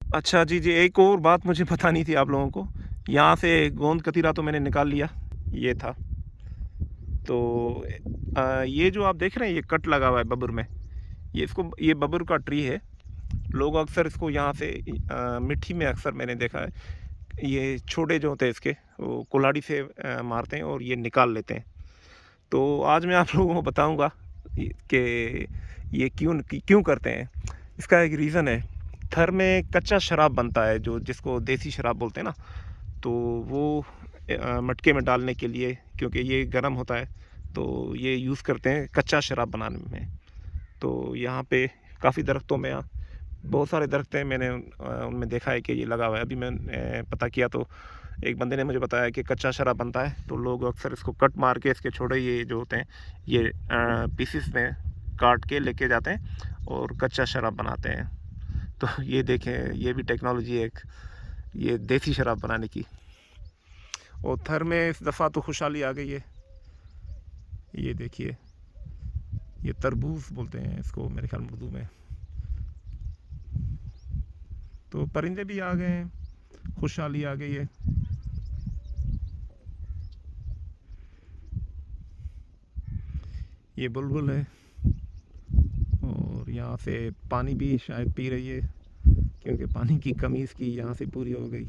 अच्छा जी, जी, एक और बात मुझे बतानी थी आप लोगों को। यहाँ से गोंद कतीरा तो मैंने निकाल लिया, ये था। तो ये जो आप देख रहे हैं ये कट लगा हुआ है बबूर में, ये बबूर का ट्री है। लोग अक्सर इसको यहाँ से मिट्टी में अक्सर मैंने देखा है, ये छोटे जो होते हैं इसके, वो कुल्हाड़ी से मारते हैं और ये निकाल लेते हैं। तो आज मैं आप लोगों को बताऊँगा कि ये क्यों करते हैं। इसका एक रीज़न है। थर में कच्चा शराब बनता है, जो जिसको देसी शराब बोलते हैं ना, तो वो मटके में डालने के लिए, क्योंकि ये गर्म होता है, तो ये यूज़ करते हैं कच्चा शराब बनाने में। तो यहाँ पे काफ़ी दरख्तों में बहुत सारे दरख्त हैं, मैंने उनमें देखा है कि ये लगा हुआ है। अभी मैंने पता किया तो एक बंदे ने मुझे बताया कि कच्चा शराब बनता है, तो लोग अक्सर इसको कट मार के इसके छोटे ये जो होते हैं, ये पीसेस में काट के लेके जाते हैं और कच्चा शराब बनाते हैं। तो ये देखें, ये भी टेक्नोलॉजी है एक, ये देसी शराब बनाने की। और थर में इस दफ़ा तो खुशहाली आ गई है। ये देखिए, ये तरबूज बोलते हैं इसको मेरे ख्याल में उर्दू में। तो परिंदे भी आ गए हैं, खुशहाली आ गई है। ये बुलबुल है और यहाँ से पानी भी शायद पी रही है, क्योंकि पानी की कमी इसकी यहाँ से पूरी हो गई।